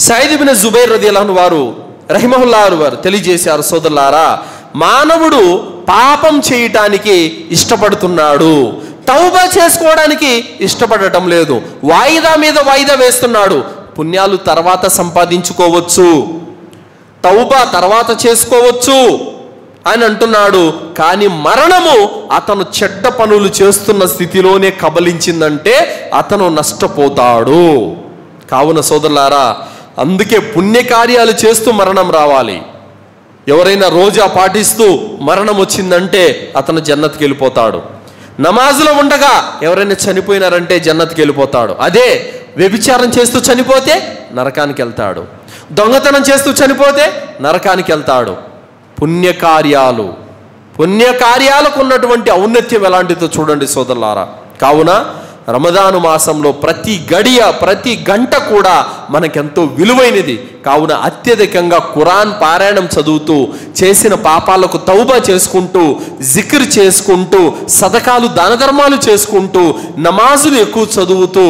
సయీద్ ఇబ్న్ జుబైర్ రదియల్లాహు అన్హు వారు రహిమహుల్లాహ్ వారు తెలియజేశారు, సోదరులారా, మానవుడు పాపం చేయటానికి ఇష్టపడుతున్నాడు, తౌబా చేసుకోవడానికి ఇష్టపడటం లేదు. వాయిదా మీద వాయిదా వేస్తున్నాడు. పుణ్యాలు తర్వాత సంపాదించుకోవచ్చు, తౌబా తర్వాత చేసుకోవచ్చు అని అంటున్నాడు. కానీ మరణము అతను చెడ్డ పనులు చేస్తున్న స్థితిలోనే కబలించిందంటే అతను నష్టపోతాడు. కావున సోదరులారా, అందుకే పుణ్యకార్యాలు చేస్తూ మరణం రావాలి. ఎవరైనా రోజా పాటిస్తూ మరణం వచ్చిందంటే అతను జన్నత్కి వెళ్ళిపోతాడు. నమాజులో ఉండగా ఎవరైనా చనిపోయినారంటే జన్నత్కి వెళ్ళిపోతాడు. అదే వ్యభిచారం చేస్తూ చనిపోతే నరకానికి వెళ్తాడు, దొంగతనం చేస్తూ చనిపోతే నరకానికి వెళ్తాడు. పుణ్యకార్యాలకు ఉన్నటువంటి ఔన్నత్యం ఎలాంటిదో చూడండి సోదరులారా. కావున రమదాను మాసంలో ప్రతి గడియ, ప్రతి గంట కూడా మనకెంతో విలువైనది. కావున అత్యధికంగా ఖురాన్ పారాయణం చదువుతూ, చేసిన పాపాలకు తౌబా చేసుకుంటూ, జిక్ర్ చేసుకుంటూ, సదకాలు దాన ధర్మాలు చేసుకుంటూ, నమాజులు ఎక్కువ చదువుతూ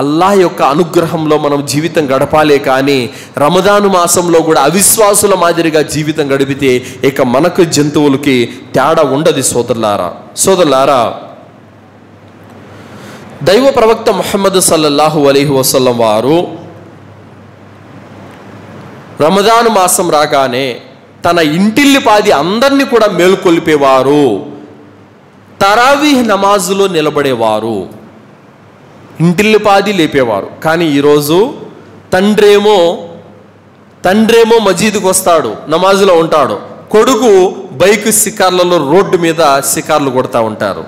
అల్లాహ్ యొక్క అనుగ్రహంలో మనం జీవితం గడపాలే. కానీ రమదాను మాసంలో కూడా అవిశ్వాసుల మాదిరిగా జీవితం గడిపితే ఇక మనకు జంతువులకి తేడా ఉండదు. సోదరులారా, దైవ ప్రవక్త ముహమ్మద్ సల్లల్లాహు అలైహి వసల్లం వారు రమదాను మాసం రాగానే తన ఇంటిల్లిపాది అందరినీ కూడా మేలుకొల్పేవారు, తరావీహ్ నమాజులో నిలబడేవారు, ఇంటిల్లిపాది లేపేవారు. కానీ ఈరోజు తండ్రేమో మజీదుకు వస్తాడు, నమాజులో ఉంటాడు, కొడుకు బైక్ షికార్లలో రోడ్డు మీద షికార్లు కొడతా ఉంటారు.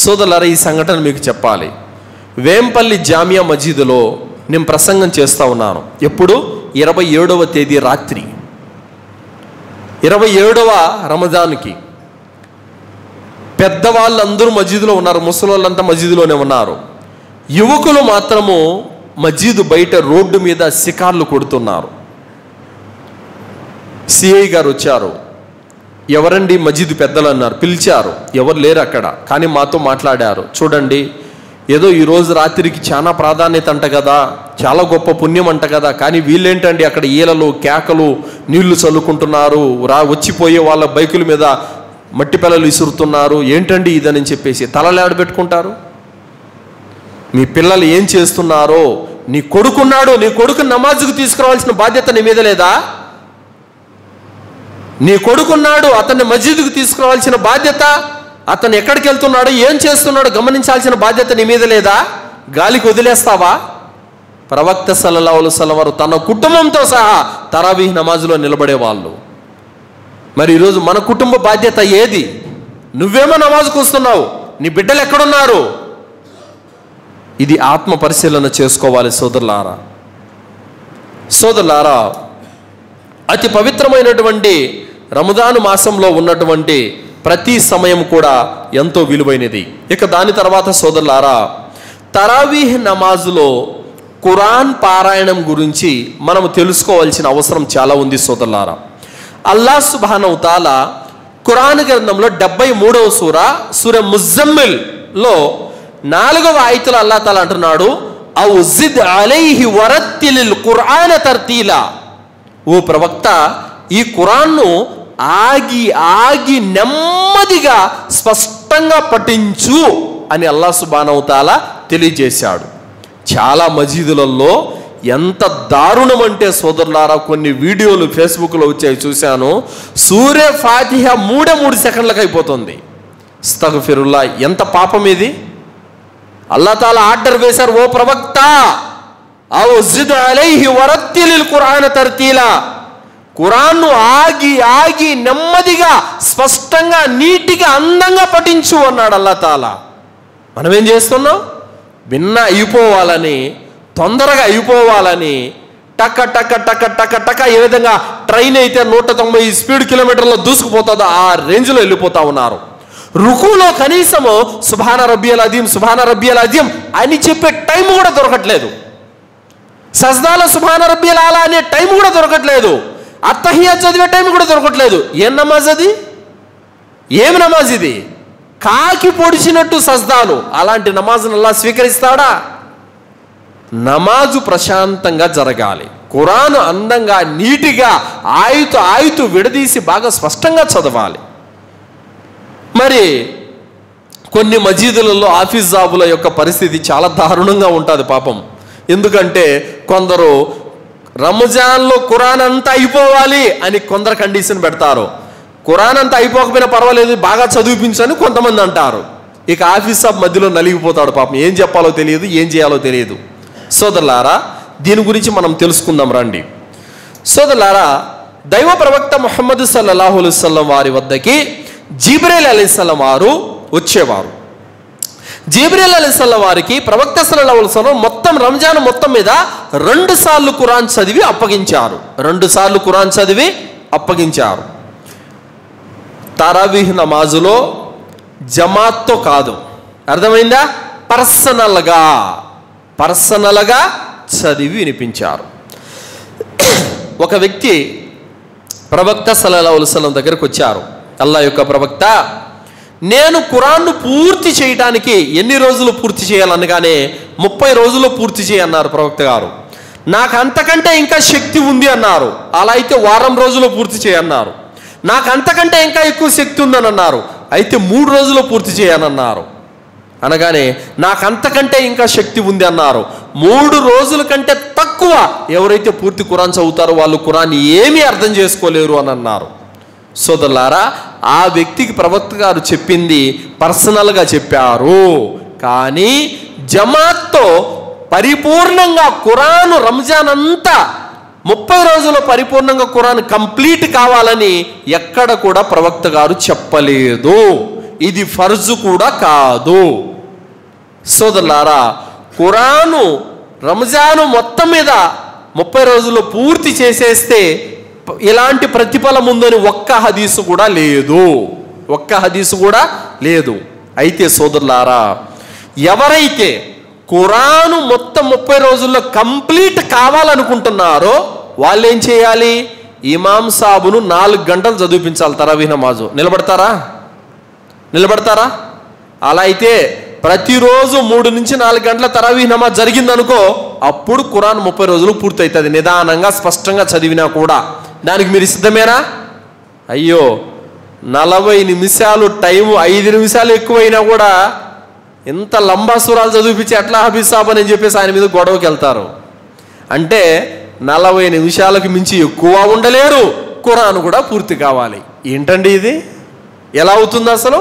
సోదరులారా, ఈ సంఘటన మీకు చెప్పాలి. వేంపల్లి జామియా మజీదులో నేను ప్రసంగం చేస్తూ ఉన్నాను. ఎప్పుడు? 27వ తేదీ రాత్రి, 27వ రమజాన్కి. పెద్దవాళ్ళందరూ మజీదులో ఉన్నారు, ముసలోళ్ళంతా మజీదులోనే ఉన్నారు. యువకులు మాత్రము మజీదు బయట రోడ్డు మీద షికార్లు కొడుతున్నారు. సిఐ గారు వచ్చారు. ఎవరండి మజీదు పెద్దలు అన్నారు, పిలిచారు. ఎవరు లేరు అక్కడ, కానీ మాతో మాట్లాడారు. చూడండి, ఏదో ఈరోజు రాత్రికి చాలా ప్రాధాన్యత అంట కదా, చాలా గొప్ప పుణ్యం అంట కదా, కానీ వీళ్ళేంటండి అక్కడ ఈలలు కేకలు నీళ్లు చల్లుకుంటున్నారు, వచ్చిపోయే వాళ్ళ బైకుల మీద మట్టి పిల్లలు ఇసురుతున్నారు, ఏంటండి ఇదని చెప్పేసి తలలాడబెట్టుకుంటారు. మీ పిల్లలు ఏం చేస్తున్నారో, నీ కొడుకున్నాడు, నీ కొడుకు నమాజుకు తీసుకురావాల్సిన బాధ్యత నీ మీద లేదా? నీ కొడుకున్నాడు, అతన్ని మస్జిద్కు తీసుకురావాల్సిన బాధ్యత, అతను ఎక్కడికి వెళ్తున్నాడు, ఏం చేస్తున్నాడు గమనించాల్సిన బాధ్యత నీ మీద లేదా? గాలికి వదిలేస్తావా? ప్రవక్త సల్లల్లాహు అలైహి వసల్లం వారు తన కుటుంబంతో సహా తరావీహ్ నమాజులో నిలబడేవాళ్ళు. మరి ఈరోజు మన కుటుంబ బాధ్యత ఏది? నువ్వేమో నమాజుకు వస్తున్నావు, నీ బిడ్డలు ఎక్కడున్నారు? ఇది ఆత్మ పరిశీలన చేసుకోవాలి సోదరులారా. అతి పవిత్రమైనటువంటి రమజాను మాసంలో ఉన్నటువంటి ప్రతి సమయం కూడా ఎంతో విలువైనది. ఇక దాని తర్వాత సోదరులారా, తరావీహ్ నమాజులో ఖురాన్ పారాయణం గురించి మనం తెలుసుకోవాల్సిన అవసరం చాలా ఉంది సోదరులారా. అల్లాహ్ సుబ్హానహు తఆలా ఖురాన్ గ్రంథంలో 73వ సూర ముజమ్మిల్లో 4వ ఆయతులో అల్లాహ్ తఆలా అంటున్నాడు, ఔ జిద్ అలైహి వరత్తిలిల్ ఖురాన తర్తీలా. ఓ ప్రవక్త, ఈ ఖురాన్ను ఆగి నెమ్మదిగా స్పష్టంగా పఠించు అని అల్లాహ్ సుబ్హానహు తఆలా తెలియజేశాడు. చాలా మజీదులలో ఎంత దారుణం అంటే సోదరులారా, కొన్ని వీడియోలు ఫేస్బుక్లో వచ్చాయి, చూశాను. సూరే ఫాతిహా 3 సెకండ్లకు అయిపోతుంది. అస్తగ్ఫిరుల్లా, ఎంత పాపం ఇది! అల్లాహ్ తాలా ఆర్డర్ వేశారు, ఓ ప్రవక్త, ఔ జిద్ అలైహి వరత్తిలిల్ ఖురాన తర్తీలా, ఖురాన్ను ఆగి నెమ్మదిగా స్పష్టంగా నీటిగా అందంగా పఠించు అన్నాడు అల్లాహ్ తాలా. మనం ఏం చేస్తున్నాం? భిన్న అయిపోవాలని, తొందరగా అయిపోవాలని టక టక టక టక టక ఏ విధంగా ట్రైన్ అయితే 190 స్పీడ్ కిలోమీటర్లో దూసుకుపోతుందో ఆ రేంజ్లో వెళ్ళిపోతా ఉన్నారు. రుకులో కనీసము సుబ్హాన రబ్బియల్ అజీం అని చెప్పే టైం కూడా దొరకట్లేదు. సజ్దాలో సుబ్హాన రబ్బియల్ ఆలా అనే టైం కూడా దొరకట్లేదు. అత్తహియత్ చదివే టైం కూడా దొరకట్లేదు. ఏం నమాజ్ అది? ఏం నమాజ్ ఇది? కాకి పొడిచినట్టు సజ్దాలు. అలాంటి నమాజ్ను అల్లాహ్ స్వీకరిస్తాడా? నమాజు ప్రశాంతంగా జరగాలి. ఖురాన్ అందంగా నీటిగా ఆయుతు విడదీసి బాగా స్పష్టంగా చదవాలి. మరి కొన్ని మజీదులలో ఆఫీస్ జాబుల యొక్క పరిస్థితి చాలా దారుణంగా ఉంటుంది పాపం. ఎందుకంటే కొందరు రంజాన్లో ఖురాన్ అంతా అయిపోవాలి అని కొందరు కండిషన్ పెడతారు. ఖురాన్ అంతా అయిపోకపోయినా పర్వాలేదు, బాగా చదివించని కొంతమంది అంటారు. ఇక ఆఫీస్ జాబ్ మధ్యలో నలిగిపోతాడు పాపం. ఏం చెప్పాలో తెలియదు, ఏం చేయాలో తెలియదు. సోదరులారా, దీని గురించి మనం తెలుసుకుందాం రండి. సోదరులారా, దైవ ప్రవక్త ముహమ్మద్ సల్లల్లాహు అలైహి వసల్లం వారి వద్దకి జిబ్రీల్ అలైహిస్సలాం వారు వచ్చేవారు. జిబ్రీల్ అలైహిస్సలాం వారికి ప్రవక్త సల్లల్లాహు అలైహి వసల్లం మొత్తం రంజాన్ మొత్తం మీద 2 సార్లు ఖురాన్ చదివి అప్పగించారు. 2 సార్లు ఖురాన్ చదివి అప్పగించారు. తరావీహ్ నమాజులో జమాత్తో కాదు, అర్థమైందా? పర్సనల్గా చదివి వినిపించారు. ఒక వ్యక్తి ప్రవక్త సల్లల్లాహు అలైహి వసల్లం దగ్గరకు వచ్చారు. అల్లాహ్ యొక్క ప్రవక్త, నేను ఖురాన్ను పూర్తి చేయడానికి ఎన్ని రోజులు పూర్తి చేయాలనగానే 30 రోజుల్లో పూర్తి చేయన్నారు ప్రవక్త గారు. నాకు అంతకంటే ఇంకా శక్తి ఉంది అన్నారు. అలా అయితే వారం రోజుల్లో పూర్తి చేయన్నారు. నాకు అంతకంటే ఇంకా ఎక్కువ శక్తి ఉందని అన్నారు. అయితే 3 రోజుల్లో పూర్తి చేయనన్నారు. అనగానే నాకు అంతకంటే ఇంకా శక్తి ఉంది అన్నారు. 3 రోజుల కంటే తక్కువ ఎవరైతే పూర్తి ఖురాన్ చదువుతారో వాళ్ళు ఖురాన్ ఏమీ అర్థం చేసుకోలేరు అని అన్నారు. సోదరులారా, ఆ వ్యక్తికి ప్రవక్త గారు చెప్పింది పర్సనల్గా చెప్పారు. కానీ జమాత్తో పరిపూర్ణంగా ఖురాను రంజాన్ అంతా 30 రోజుల్లో పరిపూర్ణంగా ఖురాన్ కంప్లీట్ కావాలని ఎక్కడ కూడా ప్రవక్త గారు చెప్పలేదు. ఇది ఫర్జు కూడా కాదు. సోదరులారా, ఖురాను రంజాను మొత్తం మీద 30 రోజుల్లో పూర్తి చేసేస్తే ఇలాంటి ప్రతిఫలం ఉందని ఒక్క హదీసు కూడా లేదు. అయితే సోదరులారా, ఎవరైతే ఖురాను మొత్తం 30 రోజుల్లో కంప్లీట్ కావాలనుకుంటున్నారో వాళ్ళు ఏం చేయాలి? ఇమాం సాబును 4 గంటలు చదివించాలి తరావీహ్ నమాజు. నిలబడతారా? అలా అయితే ప్రతిరోజు 3 నుంచి 4 గంటల తరావీహ్ నమాజ్ జరిగిందనుకో, అప్పుడు ఖురాన్ 30 రోజులు పూర్తవుతుంది. నిదానంగా స్పష్టంగా చదివినా కూడా. దానికి మీరు సిద్ధమేనా? అయ్యో, 40 నిమిషాలు టైము 5 నిమిషాలు ఎక్కువైనా కూడా ఇంత లంబాసురాలు చదివిపించి ఎట్లా హఫీజ్ సాబ్ అని చెప్పేసి ఆయన మీద గొడవకి వెళ్తారు. అంటే 40 నిమిషాలకు మించి ఎక్కువ ఉండలేరు, ఖురాన్ కూడా పూర్తి కావాలి. ఏంటండి ఇది? ఎలా అవుతుంది అసలు?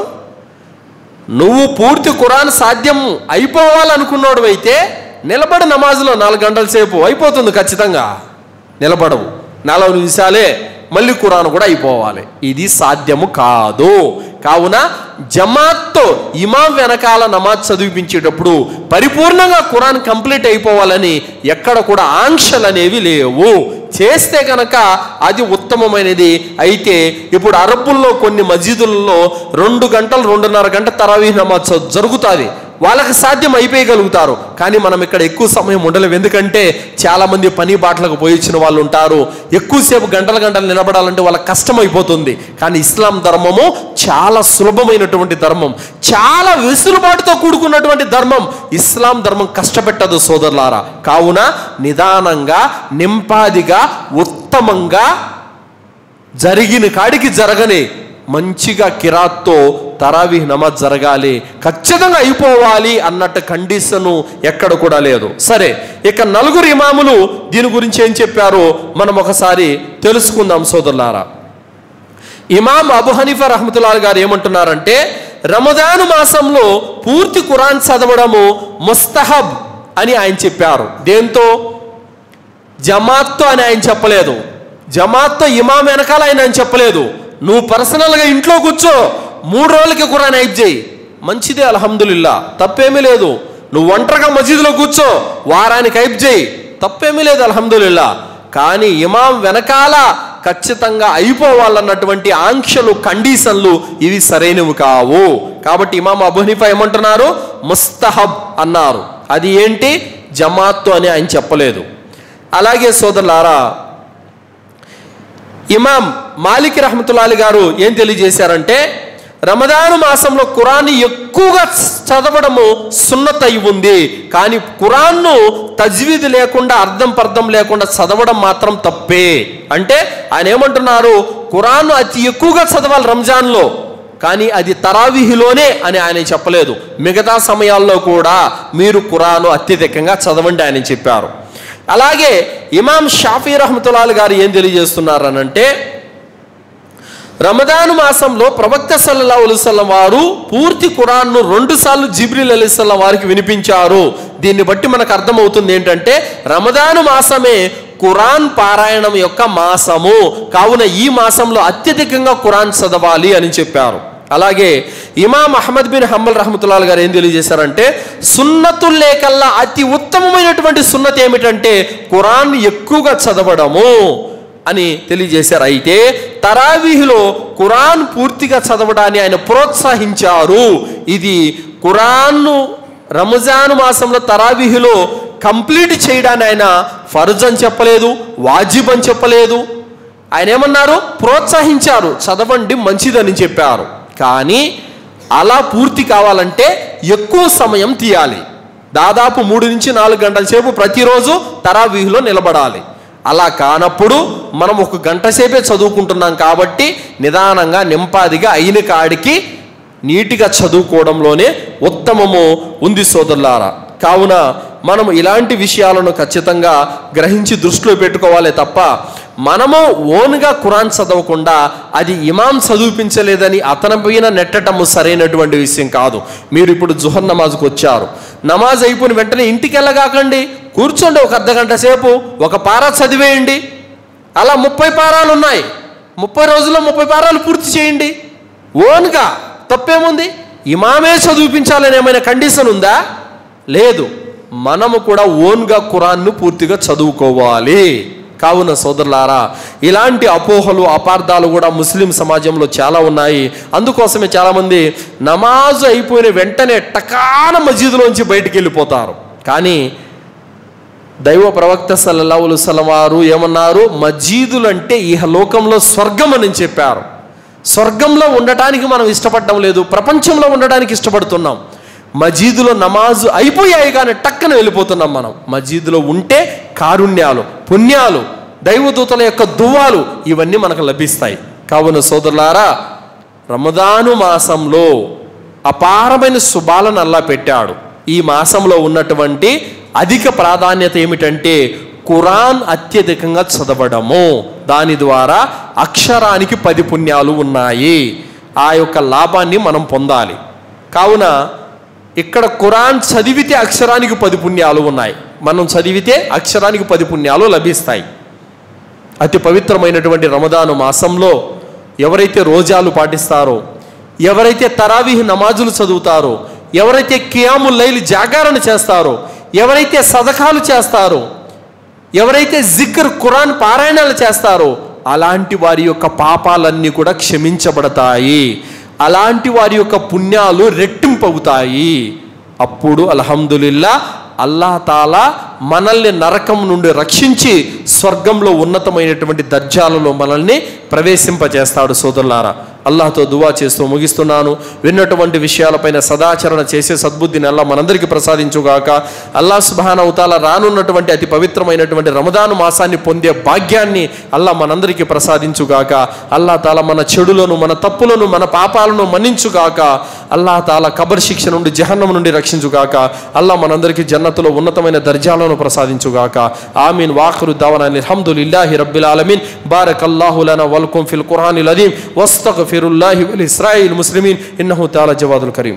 నువ్వు పూర్తి ఖురాన్ సాధ్యం అయిపోవాలనుకున్నాడు అయితే నిలబడి నమాజ్లో 4 గంటల సేపు అయిపోతుంది, ఖచ్చితంగా నిలబడవు. 40 నిమిషాలే, మళ్ళీ ఖురాన్ కూడా అయిపోవాలి. ఇది సాధ్యము కాదు. కావున జమాత్తో ఇమాం వెనకాల నమాజ్ చదివించేటప్పుడు పరిపూర్ణంగా ఖురాన్ కంప్లీట్ అయిపోవాలని ఎక్కడ కూడా ఆంక్షలు అనేవి లేవు. చేస్తే కనుక అది ఉత్తమమైనది. అయితే ఇప్పుడు అరబ్బుల్లో కొన్ని మస్జిదులలో 2 గంటలు 2.5 గంట తరావీహ్ నమాజ్ జరుగుతుంది. వాళ్ళకి సాధ్యం అయిపోయగలుగుతారు. కానీ మనం ఇక్కడ ఎక్కువ సమయం ఉండలేము. ఎందుకంటే చాలామంది పని బాటలకు పోయి వచ్చిన వాళ్ళు ఉంటారు. ఎక్కువసేపు గంటలు నిలబడాలంటే వాళ్ళకి కష్టం అయిపోతుంది. కానీ ఇస్లాం ధర్మము చాలా సులభమైనటువంటి ధర్మం, చాలా వెసులుబాటుతో కూడుకున్నటువంటి ధర్మం. ఇస్లాం ధర్మం కష్టపెట్టదు సోదరులారా. కావున నిదానంగా, నింపాదిగా, ఉత్తమంగా జరిగిన కాడికి జరగని మంచిగా కిరాత్తో తరావీహ్ నమాజ్ జరగాలి, ఖచ్చితంగా అయిపోవాలి అన్నట్టు కండిషను ఎక్కడ కూడా లేదు. సరే, ఇక 4 ఇమాములు దీని గురించి ఏం చెప్పారో మనం ఒకసారి తెలుసుకుందాం సోదరులారా. ఇమాం అబూ హనీఫా రహ్మతుల్లాహి గారు ఏమంటున్నారంటే, రమదాను మాసంలో పూర్తి ఖురాన్ చదవడము ముస్తహబ్ అని ఆయన చెప్పారు. దేంతో? జమాత్తో అని ఆయన చెప్పలేదు. జమాత్తో ఇమాం వెనకాల ఆయన చెప్పలేదు. నువ్వు పర్సనల్గా ఇంట్లో కూర్చో, 3 రోజులకి ఖురాన్ అయిప్ చేయి, మంచిదే, అల్హమ్దులిల్లా, తప్పేమీ లేదు. నువ్వు ఒంటరిగా మసీదులో కూర్చో, వారానికి అయిప్ చేయి, తప్పేమీ లేదు, అల్హమ్దులిల్లా. కానీ ఇమాం వెనకాల ఖచ్చితంగా అయిపోవాలన్నటువంటి ఆంక్షలు, కండిషన్లు ఇవి సరైనవి కావు. కాబట్టి ఇమాం అబూ హనీఫా ఏమంటున్నారు? ముస్తహబ్ అన్నారు. అది ఏంటి? జమాత్తో అని ఆయన చెప్పలేదు. అలాగే సోదరులారా, ఇమాం మాలిక్ రహ్మతుల్లాహి గారు ఏం తెలియజేశారంటే, రమదాను మాసంలో ఖురాన్ ఎక్కువగా చదవడము సున్నత్ అయి ఉంది. కానీ ఖురాన్ను తజ్వీద్ లేకుండా, అర్థం పర్థం లేకుండా చదవడం మాత్రం తప్పే. అంటే ఆయన ఏమంటున్నారు? ఖురాన్ అతి ఎక్కువగా చదవాలి రంజాన్లో, కానీ అది తరావీహ్లోనే అని ఆయన చెప్పలేదు. మిగతా సమయాల్లో కూడా మీరు ఖురాను అత్యధికంగా చదవండి అని చెప్పారు. అలాగే ఇమాం షాఫీ రహ్మతుల్లాహి గారు ఏం తెలియజేస్తున్నారనంటే, రమదాను మాసంలో ప్రవక్త సల్లల్లాహు అలైహి వసల్లం వారు పూర్తి ఖురాన్ను 2 సార్లు జిబ్రీల్ అలైహిస్సలాం వారికి వినిపించారు. దీన్ని బట్టి మనకు అర్థమవుతుంది ఏంటంటే, రమదాను మాసమే ఖురాన్ పారాయణం యొక్క మాసము. కావున ఈ మాసంలో అత్యధికంగా ఖురాన్ చదవాలి అని చెప్పారు. అలాగే ఇమాం అహ్మద్ బిన్ హంబల్ రహ్మతుల్లాహి గారు ఏం తెలియజేశారంటే, సున్నతుల్లే కల్లా అతి ఉత్తమమైనటువంటి సున్నత్ ఏమిటంటే ఖురాన్ ఎక్కువగా చదవడము అని తెలియజేశారు. అయితే తరావీహ్లో ఖురాన్ పూర్తిగా చదవడాన్ని ఆయన ప్రోత్సహించారు. ఇది ఖురాన్ను రంజాన్ మాసంలో తరావీహ్లో కంప్లీట్ చేయడాన్ని ఆయన ఫర్జ్ అని చెప్పలేదు, వాజిబ్ అని చెప్పలేదు. ఆయన ఏమన్నారు? ప్రోత్సహించారు, చదవండి, మంచిదని చెప్పారు. కానీ అలా పూర్తి కావాలంటే ఎక్కువ సమయం తీయాలి. దాదాపు 3 నుంచి 4 గంటల సేపు ప్రతిరోజు తరావీహ్లో నిలబడాలి. అలా కానప్పుడు మనం 1 గంట సేపే చదువుకుంటున్నాం కాబట్టి నిదానంగా, నింపాదిగా, అయిన కాడికి నీటిగా చదువుకోవడంలోనే ఉత్తమము ఉంది సోదరులారా. కావున మనం ఇలాంటి విషయాలను ఖచ్చితంగా గ్రహించి దృష్టిలో పెట్టుకోవాలి తప్ప మనము ఓన్గా ఖురాన్ చదవకుండా అది ఇమాం చదివించలేదని అతని పైన నెట్టటము సరైనటువంటి విషయం కాదు. మీరు ఇప్పుడు జుహర్ నమాజ్కి వచ్చారు, నమాజ్ అయిపోయిన వెంటనే ఇంటికి వెళ్ళగాకండి, కూర్చోండి, 1 అర్ధ గంట సేపు 1 పారా చదివేయండి. అలా 30 పారాలు ఉన్నాయి, 30 రోజుల్లో 30 పారాలు పూర్తి చేయండి ఓన్గా. తప్పేముంది? ఇమామే చదివించాలని ఏమైనా కండిషన్ ఉందా? లేదు. మనము కూడా ఓన్గా ఖురాన్ను పూర్తిగా చదువుకోవాలి. కావున సోదరులారా, ఇలాంటి అపోహలు, అపార్థాలు కూడా ముస్లిం సమాజంలో చాలా ఉన్నాయి. అందుకోసమే చాలామంది నమాజు అయిపోయిన వెంటనే టకాన మస్జిద్లోంచి బయటికి వెళ్ళిపోతారు. కానీ దైవ ప్రవక్త సల్లల్లాహు అలైహి వసల్లం వారు ఏమన్నారు? మస్జిదులు అంటే ఇహలోకంలో స్వర్గం అని చెప్పారు. స్వర్గంలో ఉండటానికి మనం ఇష్టపడడం లేదు, ప్రపంచంలో ఉండడానికి ఇష్టపడుతున్నాం. మస్జిదులో నమాజు అయిపోయాయి కానీ టక్కన వెళ్ళిపోతున్నాం మనం. మస్జిదులో ఉంటే కారుణ్యాలు, పుణ్యాలు, దైవదూతల యొక్క దువ్వాలు ఇవన్నీ మనకు లభిస్తాయి. కావున సోదరులారా, రమదాను మాసంలో అపారమైన శుభాలను అల్లా పెట్టాడు. ఈ మాసంలో ఉన్నటువంటి అధిక ప్రాధాన్యత ఏమిటంటే ఖురాన్ అత్యధికంగా చదవడము. దాని ద్వారా అక్షరానికి 10 పుణ్యాలు ఉన్నాయి. ఆ యొక్క లాభాన్ని మనం పొందాలి. కావున ఇక్కడ ఖురాన్ చదివితే అక్షరానికి 10 పుణ్యాలు ఉన్నాయి. మనం చదివితే అక్షరానికి 10 పుణ్యాలు లభిస్తాయి. అతి పవిత్రమైనటువంటి రమదాను మాసంలో ఎవరైతే రోజాలు పాటిస్తారో, ఎవరైతే తరావీహ్ నమాజులు చదువుతారో, ఎవరైతే ఖియాముల్ లైల్ జాగారణ చేస్తారో, ఎవరైతే సదకాలు చేస్తారో, ఎవరైతే జిక్ర్ ఖురాన్ పారాయణాలు చేస్తారో అలాంటి వారి యొక్క పాపాలన్నీ కూడా క్షమించబడతాయి. అలాంటి వారి యొక్క పుణ్యాలు రెట్టింపవుతాయి. అప్పుడు అల్హమ్దులిల్లా అల్లాహ్ తాలా మనల్ని నరకం నుండి రక్షించి స్వర్గంలో ఉన్నతమైనటువంటి దర్జాలలో మనల్ని ప్రవేశింపజేస్తాడు. సోదరులారా, అల్లాహ్తో దువా చేస్తూ ముగిస్తున్నాను. విన్నటువంటి విషయాలపైన సదాచరణ చేసే సద్బుద్ధిని అల్లాహ్ మనందరికీ ప్రసాదించుగాక. అల్లాహ్ సుబ్హానహు వ తఆలా రానున్నటువంటి అతి పవిత్రమైనటువంటి రమదాను మాసాన్ని పొందే భాగ్యాన్ని అల్లాహ్ మనందరికీ ప్రసాదించుగాక. అల్లాహ్ తాలా మన చెడులను, మన తప్పులను, మన పాపాలను మన్నించుగాక. అల్లాహ్ తాలా కబర్ శిక్ష నుండి, జహన్నం నుండి రక్షించుగాక. అల్లాహ్ మనందరికీ జన్నతులో ఉన్నతమైన దర్జాలను ప్రసాదించుగాక. ఆమీన్. వాఖిరు దఅవానా అల్హమ్దులిల్లాహి రబ్బిల్ ఆలమీన్. బారకల్లాహు లనా వలకుం ఫిల్ ఖురానిల్ అజీమ్. వస్తగ్ఫిరుల్లాహి వలిస్రాయిల్ ముస్లిమీన్. ఇన్నహు తఆలా జవాదుల్ కరీం.